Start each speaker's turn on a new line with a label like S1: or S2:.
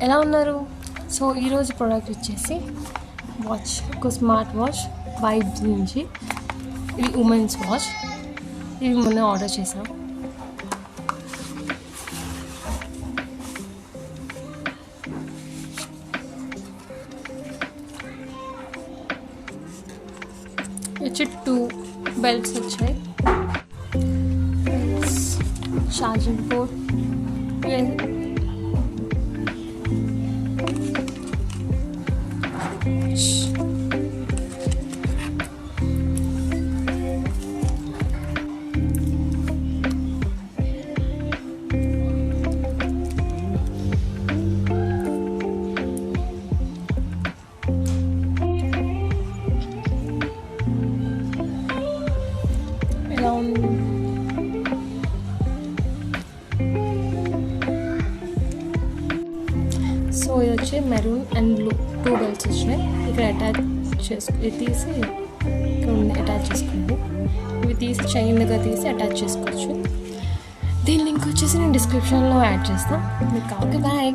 S1: ఎలా ఉన్నారు? సో ఈరోజు ప్రోడక్ట్ వచ్చేసి వాచ్, ఒక స్మార్ట్ వాచ్ వైట్ నుంచి. ఇది ఉమెన్స్ వాచ్. ఇవి మొన్న ఆర్డర్ చేసాం. వచ్చి 2 బెల్ట్స్ వచ్చాయి, ఛార్జింగ్ పోర్ట్, ఇలా ఉంది. సో ఇది వచ్చి మెరూన్ అండ్ బ్లూ 2 బెల్ట్స్ వచ్చినాయి. ఇక్కడ అటాచ్ ఇది తీసి ఇక్కడ అటాచ్ చేసుకోండి. ఇవి తీసి చైన్గా తీసి అటాచ్ చేసుకోవచ్చు. దీని లింక్ వచ్చేసి నేను డిస్క్రిప్షన్లో యాడ్ చేస్తాను. మీకు కావాలి. బాయ్.